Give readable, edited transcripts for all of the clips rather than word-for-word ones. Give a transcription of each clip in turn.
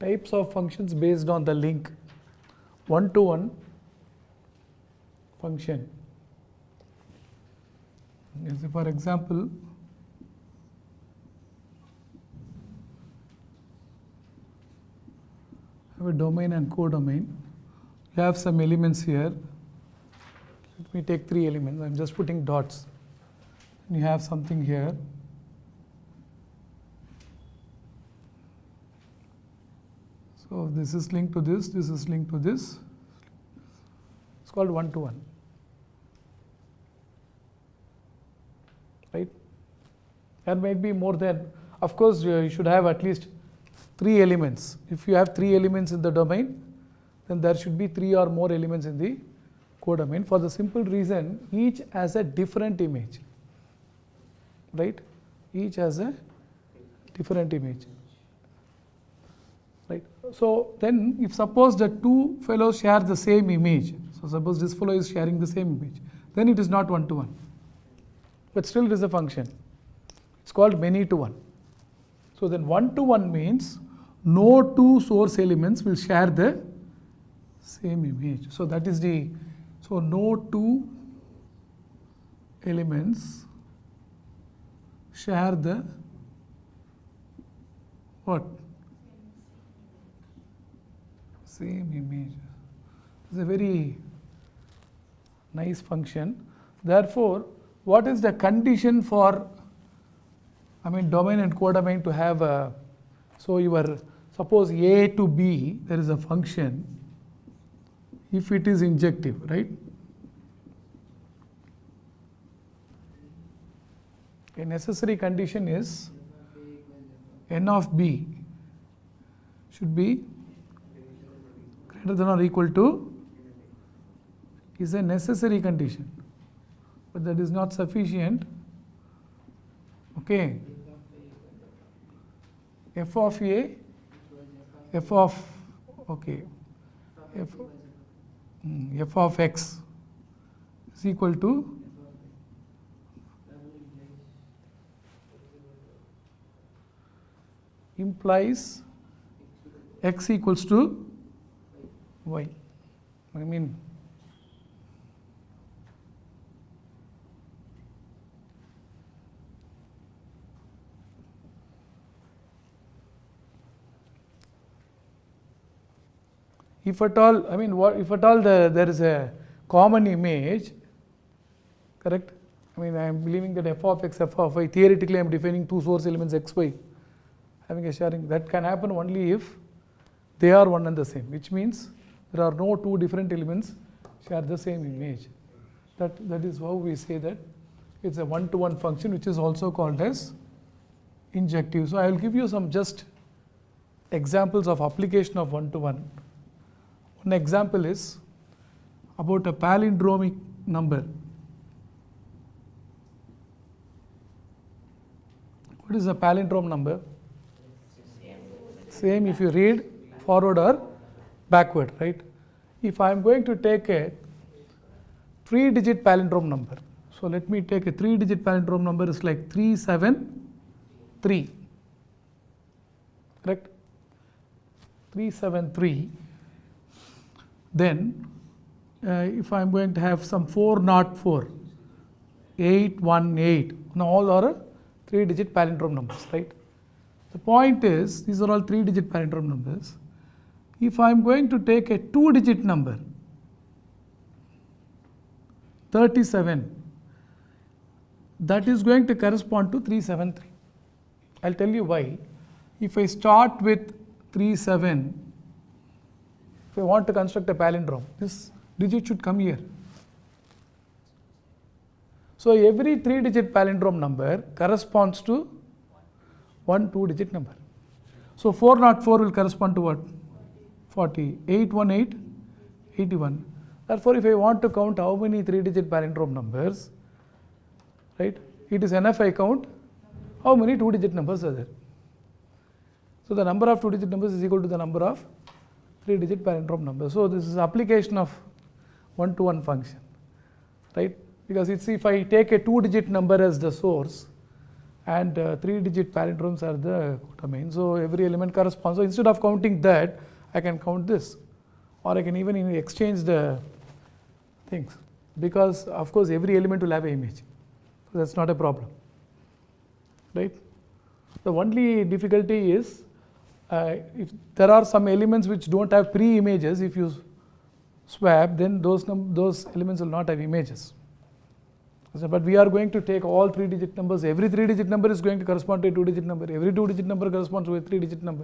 types of functions based on the link. One-to-one function. Yes, for example, have a domain and codomain. You have some elements here. Let me take 3 elements. I'm just putting dots. And you have something here. So this is linked to this is linked to this. It's called one-to-one. Right? There might be more than, of course, you should have at least 3 elements. If you have 3 elements in the domain, then there should be 3 or more elements in the codomain, for the simple reason each has a different image. Right? Each has a different image. Right? So then if suppose the 2 fellows share the same image, so suppose this fellow is sharing the same image, then it is not one-to-one. But still it is a function. It's called many-to-one. So then one-to-one means no 2 source elements will share the same image. So that is the, so no 2 elements share the what? Same image. It's a very nice function. Therefore, what is the condition for, domain and codomain to have a, so your, suppose A to B, there is a function, if it is injective, right? A necessary condition is n of B should be greater than or equal to, is a necessary condition, but that is not sufficient. Okay. F of A, F of, okay, F of X is equal to implies X equals to Y. If at all, if at all there is a common image, correct? I am believing that f of x, f of y, theoretically I am defining 2 source elements x, y, having a sharing. That can happen only if they are one and the same, which means there are no 2 different elements share the same image. That is how we say that it's a one-to-one function, which is also called as injective. So I will give you some just examples of application of one-to-one. One example is about a palindromic number. What is a palindrome number? Same if you read forward or backward, right? If I am going to take a 3-digit palindrome number, so let me take a 3-digit palindrome number is like 373, correct? 373. Then if I am going to have some 404, 818, now all are 3-digit palindrome numbers, right? The point is, these are all 3-digit palindrome numbers. If I am going to take a 2-digit number, 37, that is going to correspond to 373. I'll tell you why. If I start with 37, if I want to construct a palindrome, this digit should come here. So every 3-digit palindrome number corresponds to one 2-digit number. So 404 will correspond to what? 40. 818, 81. Therefore, if I want to count how many 3-digit palindrome numbers, right, it is enough I count how many 2-digit numbers are there. So the number of 2-digit numbers is equal to the number of 3-digit palindrome numbers. So this is application of one-to-one function, right? Because it's, if I take a 2-digit number as the source, and 3-digit palindromes are the codomain. So every element corresponds. So instead of counting that, I can count this, or I can even exchange the things, because of course every element will have an image. So that's not a problem, right? The only difficulty is if there are some elements which don't have pre-images, if you swap, then those elements will not have images. So, but we are going to take all 3-digit numbers. Every 3-digit number is going to correspond to a 2-digit number. Every 2-digit number corresponds to a 3-digit number.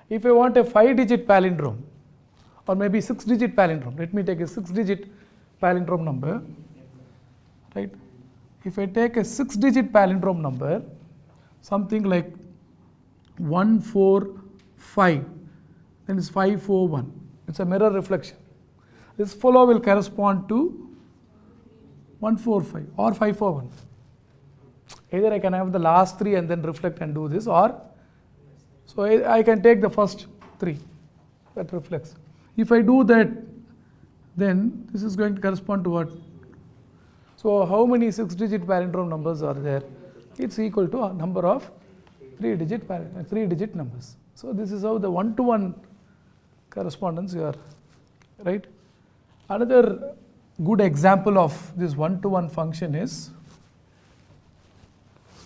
If I want a 5-digit palindrome, or maybe 6-digit palindrome, let me take a 6-digit palindrome number, right? If I take a 6-digit palindrome number, something like 145, then it's 541. It's a mirror reflection. This fellow will correspond to 145 or 541. Either I can have the last 3 and then reflect and do this, or so I can take the first 3 that reflects. If I do that, then this is going to correspond to what? So how many 6-digit palindrome numbers are there? It's equal to a number of 3-digit numbers. So this is how the one-to-one correspondence you are, right? Another good example of this one-to-one function is,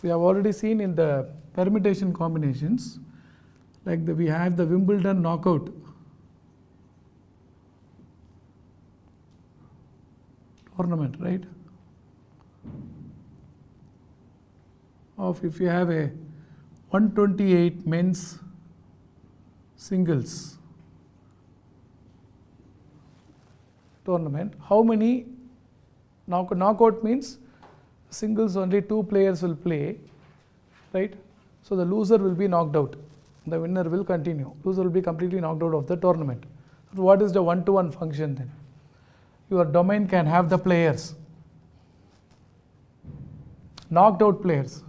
we have already seen in the permutation combinations, like we have the Wimbledon knockout tournament, right? Of if you have a 128 men's singles tournament, how many knockout means singles only 2 players will play, right? So the loser will be knocked out, the winner will continue. Loser will be completely knocked out of the tournament. So what is the one-to-one function then? Your domain can have the players, knocked out players.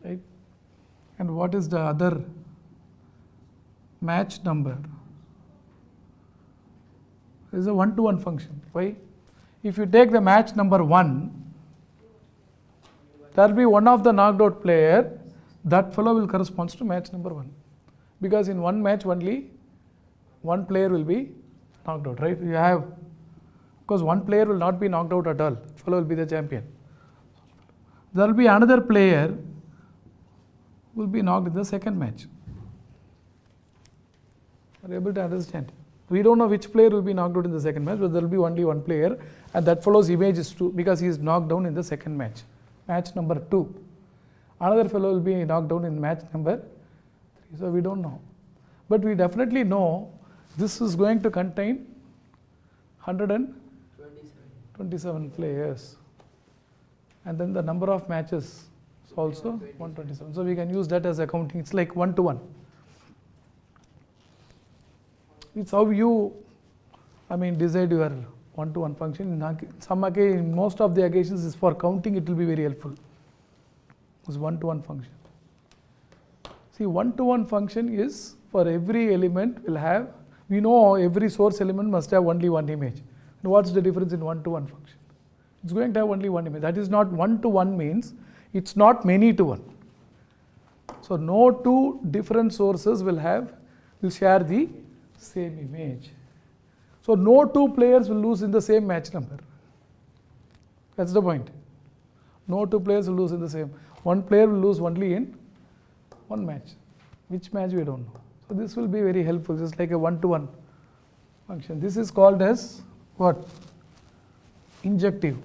Right? And what is the other match number? This is a one-to-one function. Why? If you take the match number 1, there will be one of the knocked out player, that fellow will correspond to match number 1. Because in one match only one player will be knocked out, right? You have, because one player will not be knocked out at all, fellow will be the champion. There will be another player will be knocked in the second match. Are you able to understand? We don't know which player will be knocked out in the second match, but there will be only one player, and that fellow's image is 2 because he is knocked down in the second match, match number 2. Another fellow will be knocked down in match number 3. So we don't know. But we definitely know this is going to contain 127 players. And then the number of matches is also 127. So we can use that as accounting. It's like one-to-one. It's how you, decide your one-to-one function. In most of the occasions is for counting, it will be very helpful. This one-to-one function. See, one-to-one function is for every element will have, we know every source element must have only one image. And what's the difference in one-to-one function? It's going to have only one image. That is not one-to-one means it's not many-to-one. So no 2 different sources will share the same image. So no 2 players will lose in the same match number. That's the point. No 2 players will lose in the same. One player will lose only in one match. Which match we don't know. So this will be very helpful, just like a one-to-one function. This is called as what? Injective.